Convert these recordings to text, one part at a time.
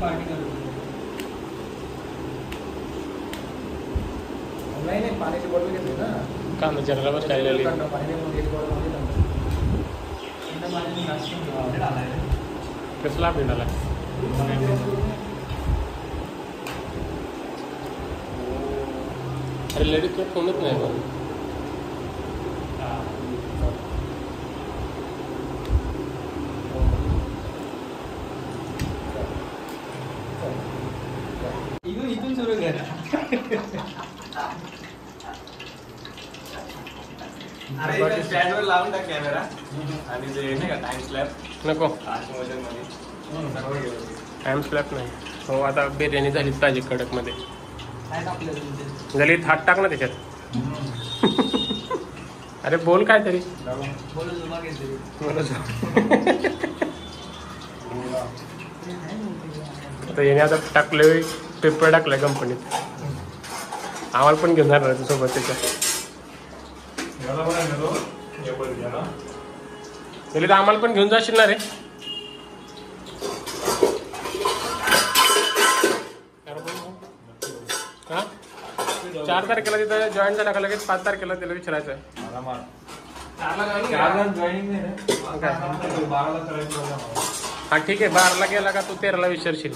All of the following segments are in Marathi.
पार्टी करतो नाही पाण्याची बॉटल घेतली ना काम विचारायला बस काय पाणी कसला भेटायला अरे लेडीज तो फोनच नाही बघ इथून सुरू करा अरे स्टँडवर लावून टाक कॅमेरा आणि जे नाही का टाइम स्लॅप नको मध्ये टाइम स्लॅप नाही हो आता बिर्याणी झाली ताजी कडकमध्ये झाली हात टाक ना त्याच्यात अरे बोल काय तरी आता याने आता टाकले पेपर टाकलाय कंपनीत आम्हाला पण घेऊन जाणार सोबत त्याच्या तर आम्हाला पण घेऊन जाशील ना रे हा 4 तारखेला तिथं जॉईन झाला का लगेच 5 तारखेला त्याला विचारायचं हा ठीक आहे 12ला गेला का तू 13ला विचारशील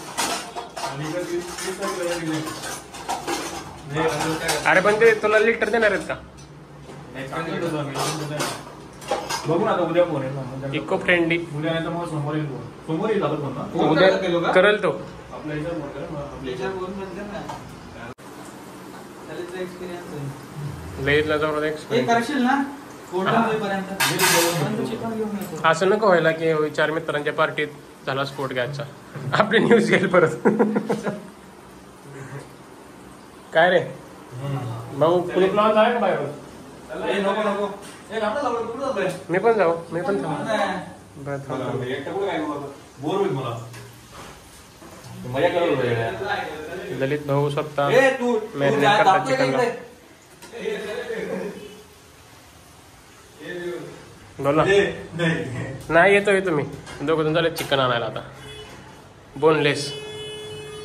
अरे पण ते तुला लिटर देणार आहेत का बघू ना आता उद्या फोन आहे इको फ्रेंडली उद्या नाही तर मग समोर येईल आता फोन ना उद्या करेल तो आपल्या लईला जाऊन करशील ना असं नको व्हायला की 4 मित्रांच्या पार्टीत झाला स्फोट घ्यायचा आपली न्यूज येईल परत काय रे भाऊ कुणी प्लॉन आहे का बाहेर मी पण जाऊ बोर होईल मला मजा करायला ललित भाऊ स्वतः मॅरिनेट करतात चिकनला बोला नाही येतो मी 2 जण झाले चिकन आणायला आता बोनलेस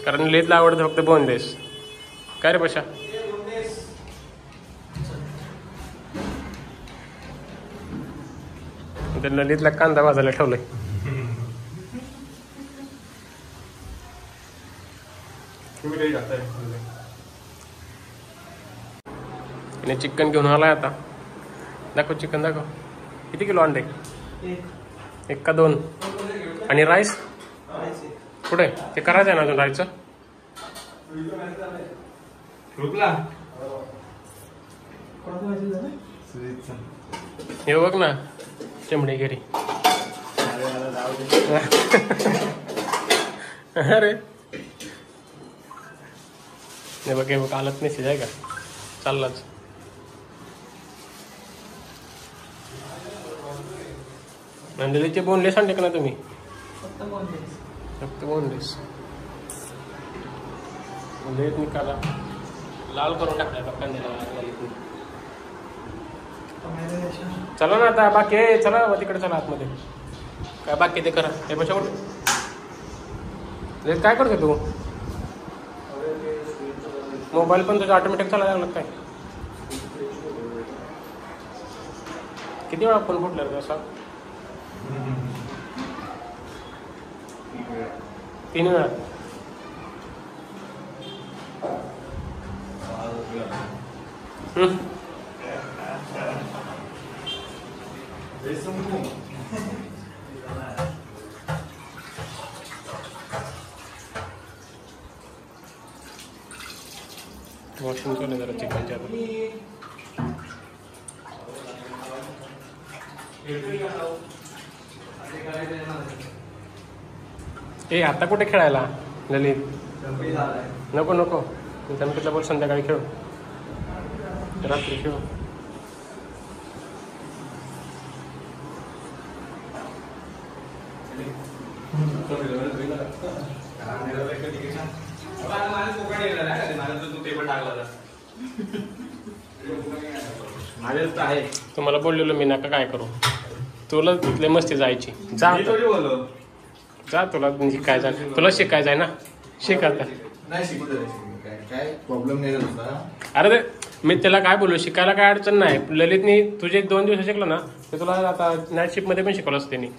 कारण लेतला आवडतं फक्त बोनलेस काय रे बशा ललितला कांदा भाजायला ठेवलाय चिकन घेऊन आलाय आता दाखव चिकन दाखव किती किलो अंडे 1 का 2 आणि राईस कुठे ते करायचं आहे ना अजून राहायचं हे बघ ना चिमणी घरी अरे हे बघ आलत मेसेज आहे का चाललाच नंदिनीचे बोनलेस आणले का ना तुम्ही फक्त बोनलेस लेट निकाला लाल करून टाकलाय चला ना आता बाकी चला तिकडे चला आतमध्ये काय बाकी ते करा हे बशा कुठे काय करतो तू मोबाईल पण तुझा ऑटोमॅटिक चालायला लागला काय किती वेळा फोन फुटला रे असा 3 वेळा वॉशिंग चालू जरा चिकनच्या ए आता कुठे खेळायला ललित नको गणपतीला बोल संध्याकाळी खेळू रात्री खेळू तुम्हाला बोललेलो मी नका काय करू तुला तिथले मस्ती जायची जा जा तुला शिकायचं तुला शिकायचं आहे ना शिक आता. नाही शिकू दे काय प्रॉब्लेम नाही झाला. अरे ते मी त्याला काय बोललो शिकायला काय अडचण नाही. ललितनी तुझे 2 दिवस शिकलं ना ते तुला आता नाईट शिफ्ट मध्ये पण शिकवलं असतं त्यांनी.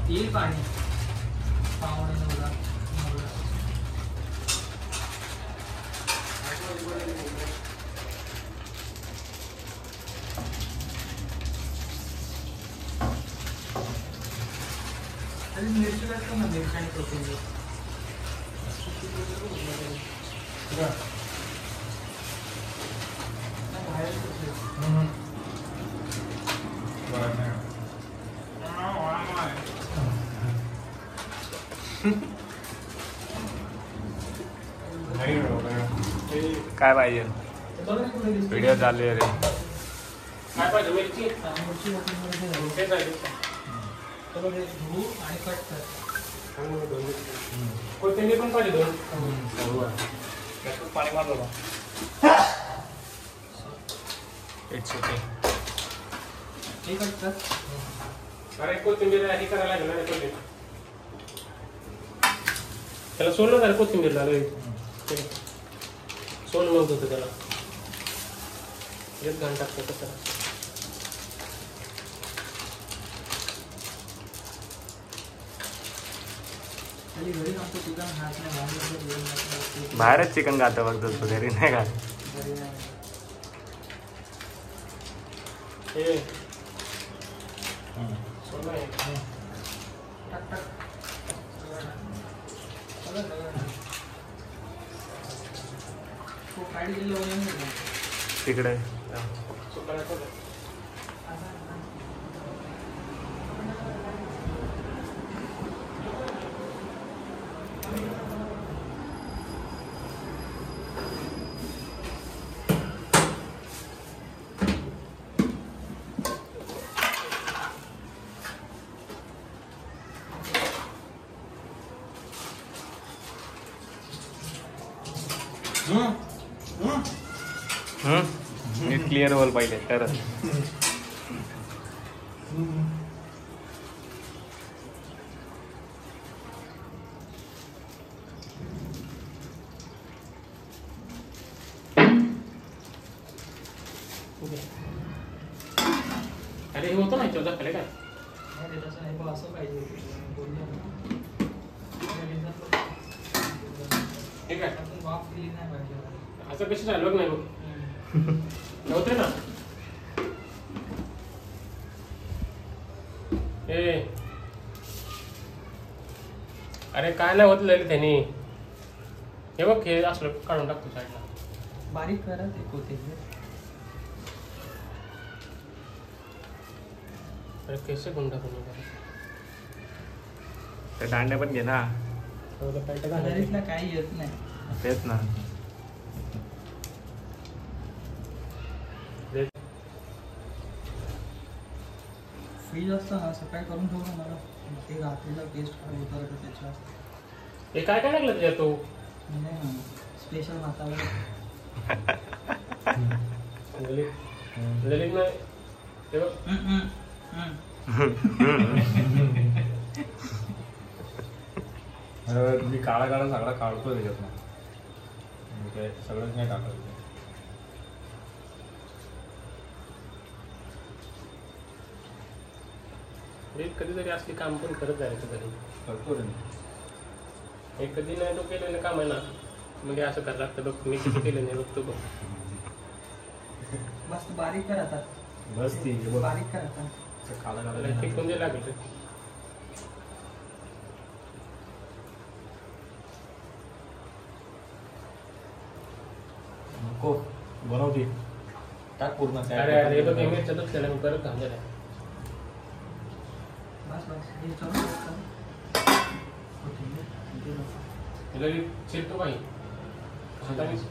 येईल पाणी मिरची लागतं ना मिरची आणि कोथिंबीर काय पाहिजे व्हिडिओ चालू आहे रे. काय पाहिजे मिरची मिरची तेच आहे. धुवू आणि कट कर. कोथिंबीर पण पाहिजे 2. पाणी मार बाबा. It's okay. हे कट कर. अरे कोथिंबीर हे करायला लागेल ना कोथिंबीर त्याला सोडलं झालं कोथिंबीर झालं सोड मग होतं त्याला 1 घंटा टाकतो कसं. घरी नको चिकन खात नाही बाहेरच चिकन खातो फक्त घरी नाही खात. तिकडे नीट क्लिअर होईल पाहिजे तरच. अरे हे होतं नाही चौदा खाली काय असं पाहिजे हे काय वाफ दिली नाही पाहिजे. असं कसं झालं नाही बघ नव्हते ना. अरे काय नाही होत ललित त्यांनी हे बघ हे असलं काढून टाकतो साईडला. बारीक करा ते कोथिंबीर. अरे कैसे गुंड टाकून ते दांड्या पण घे ना. कलरीतला काही येत नाही. तेच ना. फ्रीज असतं ना सकाळी करून ठेवू ना मला ते घातलेला टेस्ट काय होतं का त्याच्या. हे काय काय लागलं तुझ्या तू नाही स्पेशल मसाला ललित नाही ते बघ मी काळा काळा सगळा काढतो त्याच्यात ना ते सगळंच नाही टाकायचं. कधीतरी असली काम पण करत जायचं घरी करतो रे. हे कधी नाही तो केलेलं काम आहे ना म्हणजे असं करायला लागतं बघ मी किती केलं नाही बघतो बघ. मस्त बारीक कर आता. बस ती बारीक कर आता. काळा ठीक म्हणजे लागेल नको बनवते टाक पूर्ण काय अरे अरे बघ मिरच्यातच केलं मी परत घालते नाही. बस बस हे चालू आहे. तिला चिरतो काही हातानेच.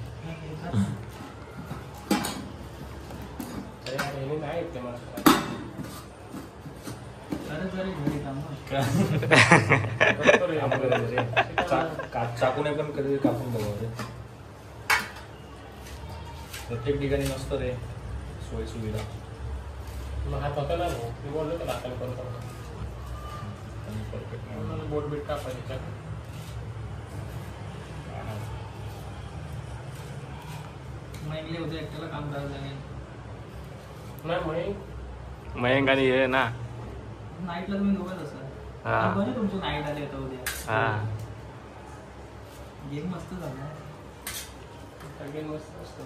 अरे अरे हे नाही येत ते मला. अरे घरी काम करतो रे आपण. चाकूने पण कधी कापून बघावं रे. प्रत्येक ठिकाणी नसतं रे सोयी सुविधा. मग हात होता ना भाऊ. मी बोललो तर हाताने करतो परफेक्ट मला बोट बीट कापायचं. मयंकले होते एकट्याला काम करायला नाही. नाही मयंक आणि हे ना नाईटला तुम्ही दोघंच असाल. हा. बरं तुमची नाईट आली आता उद्या. हा गेम मस्त झाला. गेम मस्त असतो.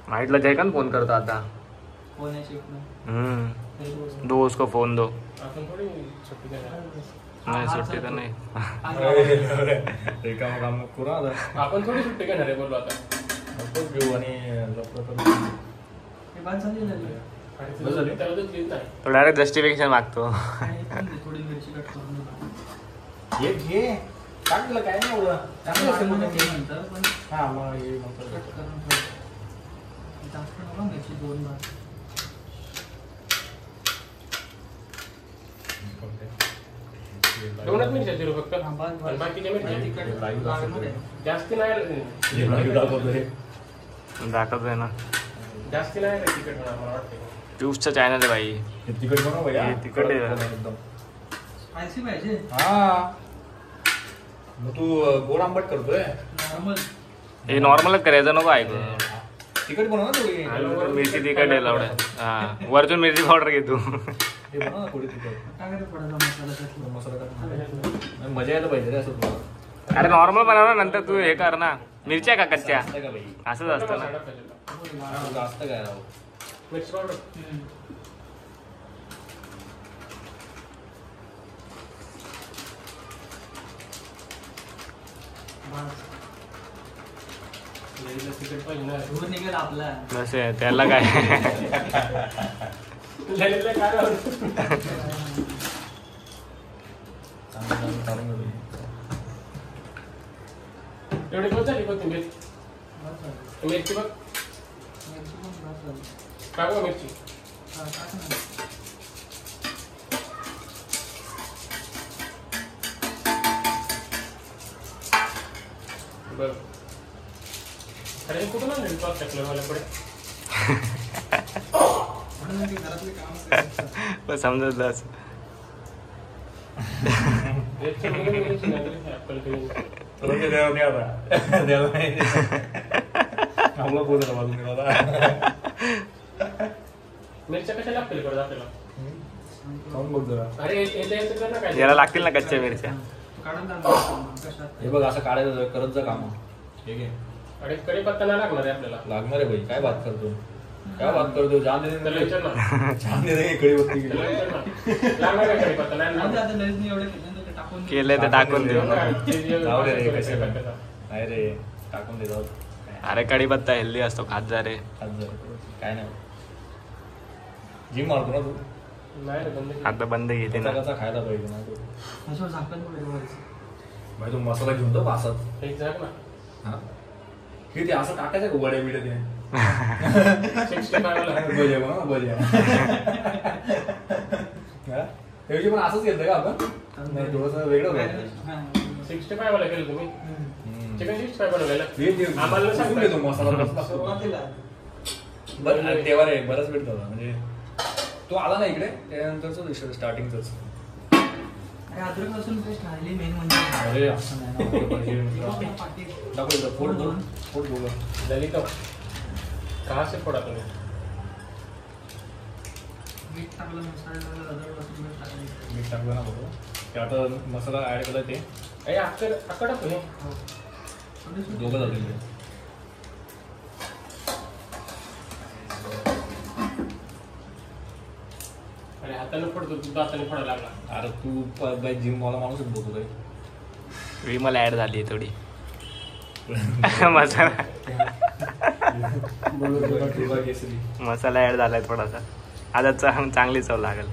नाईटला जयकांत फोन करतो आता. कोण्या शिफ्ट दो उसको फोन दो. आपण थोडी सुट्टी देणार. नाही सुट्टी तर नाही. रिकामं काम करू आता. आपण थोडी सुट्टी घेणार आहे बोललो आता. नकोच घेऊ आणि लवकर बाद झाली आणि त्याला तर देत नाही. तो डायरेक्ट जस्टिफिकेशन मागतो. थोडी मिरची कट करून घे घे टाक दिलं काय नाही एवढं टाकलं असेल मग ते. नंतर पण हा मग हे नंतर कट करून ठेव. जास्त नको मिरची 2 भाग. दोनच मिरच्या चिरू फक्त. हा, बस, बस. आणि बाकीच्या मिरच्या तिखट लाईव्ह लागणार आहे. जास्ती नाही दाखवतोय ना. जास्ती नाही रे तिखट होणार मला वाटतं. ट्यूबचं चॅनल आहे भाई. तिकट बनव भैया. हे तिखट आहे. एकदम स्पायसी पाहिजे. हा मग तू गोड आंबट करतोय. नॉर्मल. हे नॉर्मलच करायचं नको ऐकू. तिकट बनव ना थोडी. मिरची तिखट आहे लावड्या. हा वरतून मिरची पावडर घे तू. हे बनव ना थोडी तिकट. टाकायचा थोडासा मसाला त्यातला. मसाला टाक. मजा यायला पाहिजे रे असं तुला. अरे नॉर्मल बनव ना नंतर तू हे कर ना. मिरच्या का कच्च्या असतं का बाई असंच असतं ना. जास्त काय राव. मिरची पावडर. तिखट पाहिजे ना. धूर निघेल आपला. तसे त्याला काय. लय काय राहतं. चांगलं काढून घेऊ. एवढी कोण झाली कोथिंबीर. बस झालं. मिरची बघ. मिरची पण बस झाली. टाकू मिरची. हा, टाक ना. बरं. अरे हे कुठून आणलं टॉप टाकलं मला पुढे. म्हणून ते घरातले कामच करायचं. पण समजतलंच. मिरची वगैरे मिरची नाही रे, ऍपल क्रीम. तुला ते द्यावं नाही आता. द्यावं नाही. आपला बोलला बाजूने मला. मिरच्या कशा लागतील परत आपल्याला. खाऊन बघ जरा. अरे येतं कर ना काय. याला लागतील ना कच्च्या मिरच्या. काढून टाक कशात. हे बघ असं काढायचं करत जा काम. ठीक आहे अरे कढीपत्ता नाही लागणार आहे आपल्याला. लागणार आहे भाई. काय बात करतो काय बात करतो. जान दे त्याला विचार ना. जान दे रे कडी बत्ती त्याला विचार ना. लागणार आहे कढीपत्ता नाही राहू दे, लागणार. आता लयच नाही एवढे केलं तर ते टाकून दे. केलंय ते टाकून देऊ. जाऊ दे रे कशाला. नाही रे टाकून दे जाऊ. अरे कढीपत्ता हेल्दी असतो खात जा रे. काय नाही जिम मारतो ना तू. नाही रे बंद केलं. आता बंद घेते ना. कसा खायला पाहिजे ना तू. ह्याच्यावर झाकण वगैरे वरचं. भाई तू मसाला घेऊन तो असत. एक झाक ना. हा हे ते असं टाकायचं का वड्या बिड्या ते. 65 ला. बजा बघा बजा. त्याविषयी पण असंच घेतलं का आपण. नाही थोडंसं वेगळं होतं. हा. 65 वाला केलं तुम्ही. चिकन 65 बनवलेलं. हे आम्हाला सांगून सांगता. देतो मसाला बसला. सुरुवातीला बरं तेव्हा रे बराच वेळ झाला म्हणजे तो आला ना इकडे त्यानंतरच विषय स्टार्टिंगच. अरे अद्रक लसूण पेस्ट राहिली मेन म्हणजे. अरे असं नाही ना. पाटील. दाखव पोट बोला. झाली का. कहा से फोडा तुम्ही. मीठ टाकलं मसाला अद्रक लसूण पेस्ट टाकली. मीठ टाकलं ना बरोबर. ते आता मसाला ऍड केला ते अरे आकडा तुम्ही. दोघं जातील. अरे हाताने फोडतो तू हाताने फोडायला लागला. अरे तू जिम वाला माणूसच बोलतो रे. विमल ऍड झाली थोडी. मसाला किंवा केसरी. मसाला ऍड झालाय थोडासा. आता चांगली चव लागेल.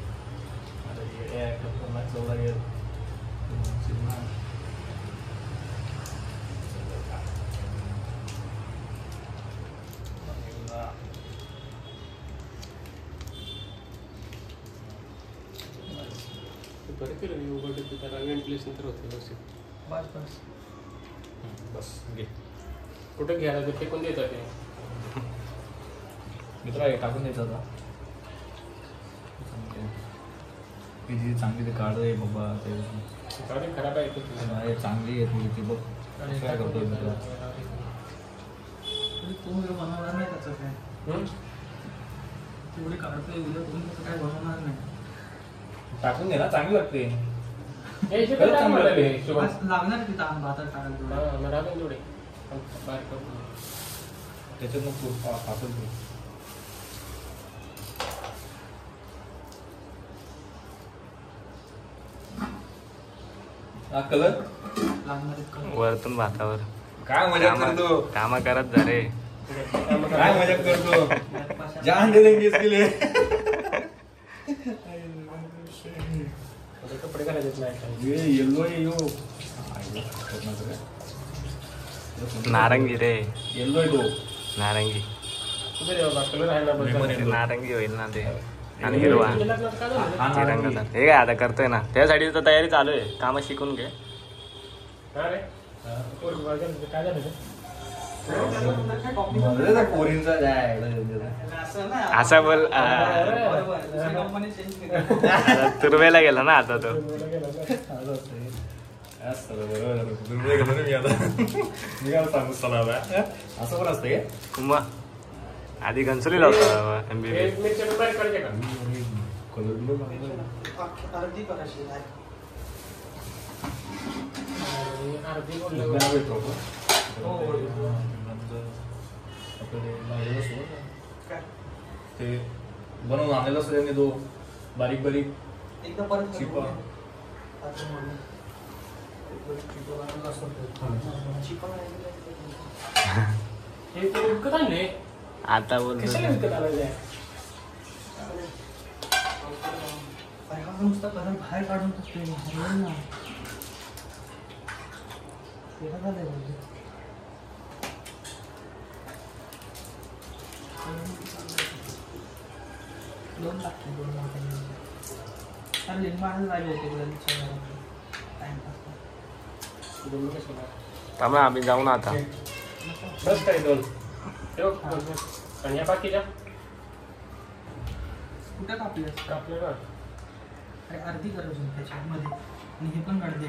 बरं केलं मी उघडलं तर त्याला व्हेंटिलेशन तर होतं व्यवस्थित. बस बस बस घे कुठं घ्यायला ते फेकून देतात ते. मित्रा हे टाकून द्यायचं आता. ती जी चांगली ते काढ रे बाबा. ते गाडी खराब आहे नाही, चांगली आहे ती बघ. काय करतोय मित्रा. तू बनवणार नाही त्याचं काय तेवढे काढतोय उद्या तुम्ही त्याचं काय बनवणार नाही. टाकून दे ना, चांगली लागते. खरंच चांगलं लागते. बस लागणार की ताण भातात टाकायला तेवढे. त्याच्यात मग तू टाकून दे. हा कलर लागणार आहेत का? वरतून भातावर काय मजा करतो. कामा करत जा रे. काय मजा करतो. जान दे देंगे इसके लिए. कपडे घालायचे नाही. ये येलो आहे यो. नारंगी रे. येलो आहे तो. नारंगी. कुठे रे बाबा कलर आहे ना बस. ते नारंगी होईल ना ते. आणि हिरवा हा तिरंगा. हे काय आता करतोय ना त्यासाठी तर तयारी चालू आहे. काम शिकून घे. काय झालं ते? पोरींचा असं ना असा बोल. बरोबर दुसरी कंपनी चेंज केली. आता तुरवेला गेला ना आता तो. असं पण असतं काय. मग आधी घनसुलीला होता MBBS. मिरच्या बाहेर काढते का? अर्धी करायची आहे. अर्धी बोललो. काय ते बनवून आणलेलं असतं त्यांनी तो बारीक बारीक एकदा परत चिपा. हे ते विकत आणले. आता बोल. कशाला विकत आणायचं आहे? नुसतं कलर बाहेर काढून टाकतोय ना. तेव्हा झालंय म्हणजे. दोन लागते 2 मोठे. लिंबा जायला होते टाइमपास. त्यामुळे आम्ही जाऊ ना आता. बस काय दोन ठेव. आणि या बाकीच्या कुठं कापलं कापले ना. अरे अर्धी गरज होती त्याच्यामध्ये आणि हे पण अर्धे.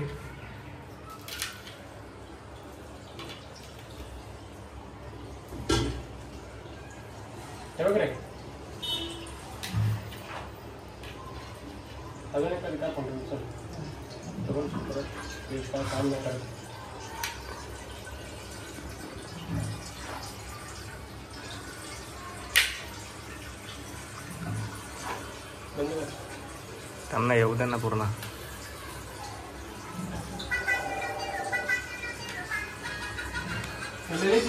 हे बघ रे. अजून एक काय पण चल. परत काम नाही करत. त्यांना येऊ दे ना पूर्ण.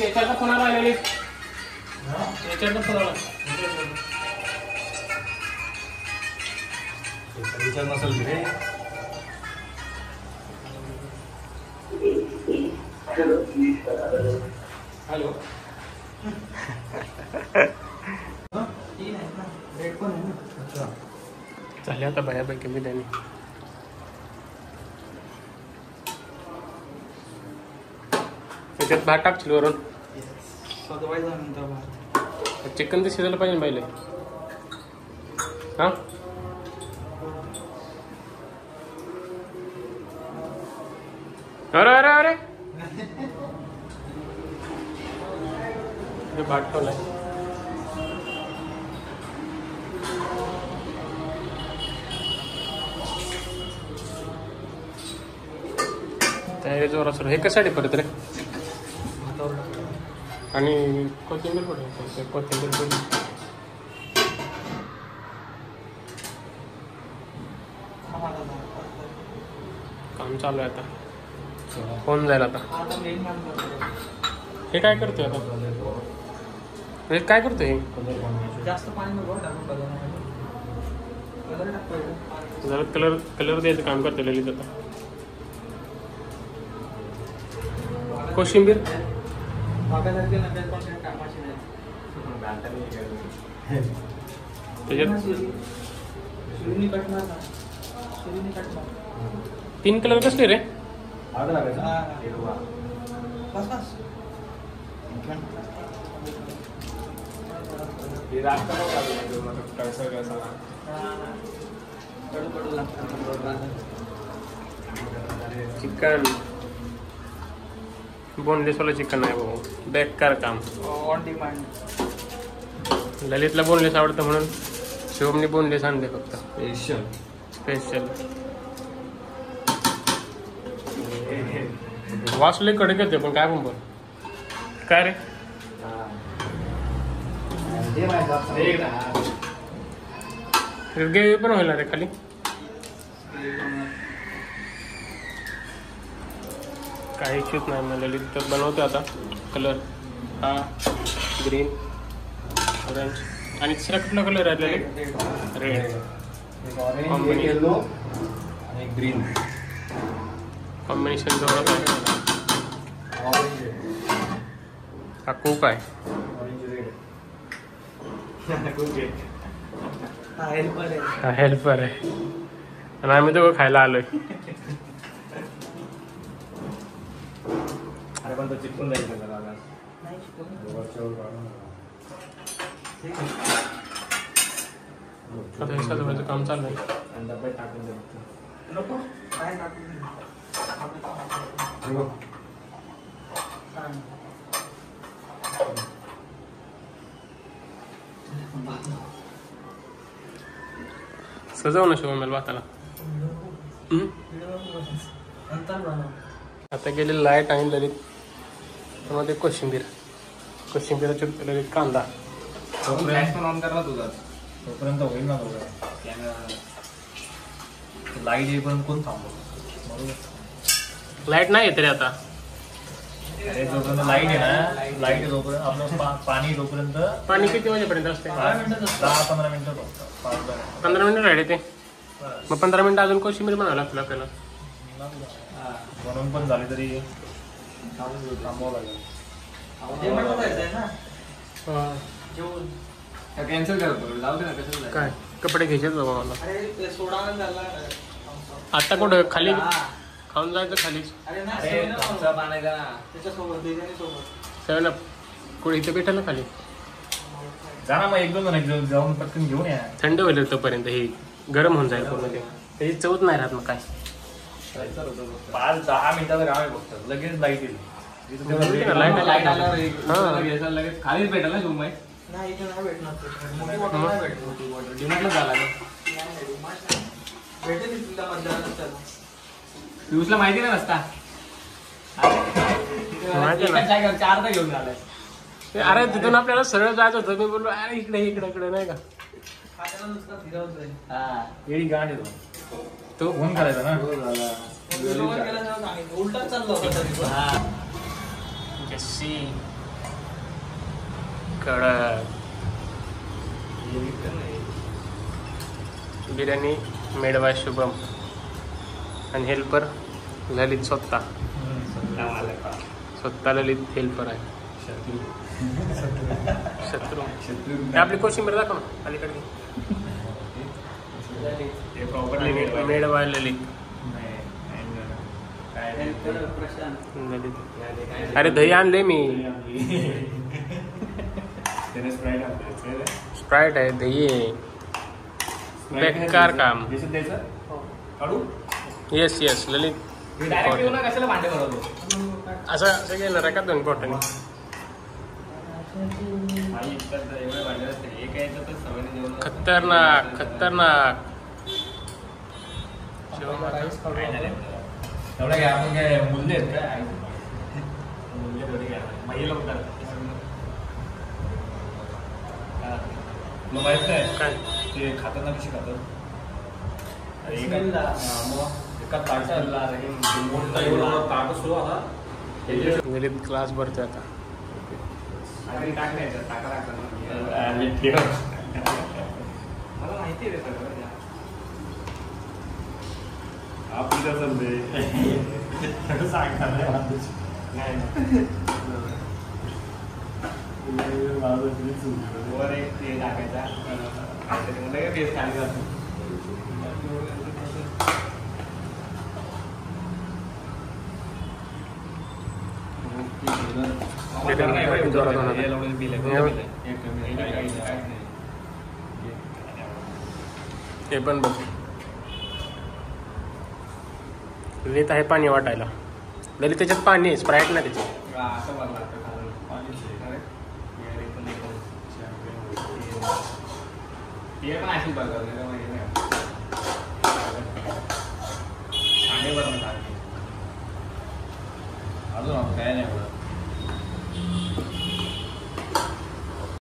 याच्यात फोन आला. याच्यात फोन आला. विचार नसेल रे. हॅलो. तीन आहेत ना. रेड पण आहे ना. झाले आता बऱ्यापैकी मी त्यांनी. त्याच्यात भात टाकशील वरून. सजवायचा नंतर भात. चिकन तर शिजायला पाहिजे पहिले. हा अरे अरे अरे भात ठेवलाय. तयारी जोरात सुरू. हे कशासाठी परत रे? आणि कोथिंबीर पडेल. कोथिंबीर पडेल. काम चालू आहे आता. होऊन जाईल आता. आता मेन हे काय करतोय आता? हे काय करतोय हे? जास्त पाणी नको टाकून कलर टाकतोय. जरा कलर द्यायचं काम करतो ललित आता. कोशिंबीर बागासारखे नंतर पण काही कामाची नाही. त्याच्यात सुरीनी कट मार ना. सुरीनी कट मार. 3 कलर कसले रे? बस बस. कडू लागतं. चिकन बोनलेसवाला चिकन आहे भाऊ. बेकार काम. On demand. ललितला बोनलेस आवडतं म्हणून शिवमने बोनलेस आणले फक्त. स्पेशल वासले कडक येते पण काय पण बोल. काय रे ग्रेव्ही पण होईल रे खाली. काही इच्छित नाही मला ललित तर बनवते आता. कलर हा ग्रीन ऑरेंज आणि तिसरा कुठला कलर आहे ललित? रेड. ग्रीन कॉम्बिनेशन जोरात आहे. हा कोक आहे. हा हेल्पर आहे आणि आम्ही दोघं खायला आलोय. अरे पण तो चिपकून जाईल त्याला. आता हे सजवायचं काम चाललंय. आणि डब्यात टाकून देऊ. नको काय टाकून. सजव ना शिवमेल भाताला. नंतर बनव. आता गेले लाईट आणि ललित त्यामध्ये कोशिंबीर चिरतो ललित कांदा. फ्लॅश पण ऑन करा तुझा. तोपर्यंत होईल ना तुझा. लाईट येईपर्यंत कोण थांबव. लाईट नाही येत रे आता. अरे जोपर्यंत लाईट आहे ना, लाईट जोपर्यंत आपलं पाणी जोपर्यंत पाणी किती वाजेपर्यंत असते? 10-15 मिनिटं फक्त. 15 मिनिटं राहिले ते. मग 15 मिनिटं अजून कोशिंबीर बनावं लागतं आपल्याला. बनवून पण झाली तरी थांबावं लागेल. जेवण करायचंय ना. जेवण कॅन्सल करतो. जाऊ दे ना. कसं काय कपडे घ्यायचे बाबा मला. अरे ते सोडा झाला. आता कुठं खाली खाऊन जायचं खालीच. अरे ना पाण्याचा त्याच्यासोबत बिर्याणीसोबत. 7 अप कुठे इथं भेटेल ना खाली. जा ना मग 1-2 जण जाऊन पटकन घेऊन या. थंड होईल तोपर्यंत हे गरम होऊन जाईल पूर्ण. ते त्याची चवच नाही राहत मग काय. 5-10 मिनिटाचं काम आहे फक्त. लगेच लाईट येईल. लाईट लगेच खालीच भेटेल ना तुम्ही. नाही इथे नाही भेटणार. मोठी बॉटल नाही भेटणार. डिमांडला झाला भेटेल तुला मध्यावर नसताना. पियुषला माहिती नाही नसता. माहिती ना. 4दा घेऊन आलाय. अरे तिथून आपल्याला सरळ जायचं होतं. मी बोललो अरे इकडे नाही का. खात्याला नुसतं फिरवत जाईल. येडी गाठ येतो तो. फोन करायचा ना. बरोबर केलं तेव्हा सांगितलं. उलटाच चाललं होतं तरी पण. जस्सी कडक बिर्याणी मेड बाय शुभम आणि हेल्पर ललित स्वतः ललित हेल्पर आहे. शत्रू आपली कोशिंबीर दाखव ना अलीकडे. मेड बाय ललित. अरे दही आणले मी. स्प्राईट आहे दही आहे. बेकार काम. येस ललित. कशाला भांडे भरवतो. असं घेणार आहे का 2 बॉटल. खतरनाक एवढा काय आपण काय मूल्य आहेत काय. मूल्य थोडी काय महिला होतात. तुला माहित नाही काय ते खाताना कशी खातात. एका ताटाला ताट सुरू आता. ललित क्लास भरतोय आता. मला माहिती आहे रे सगळं. ते पण बघ रेत आहे पाणी वाटायला. ललित त्याच्यात पाणी आहे, स्प्राईट नाही त्याच्यात. अजून काय नाही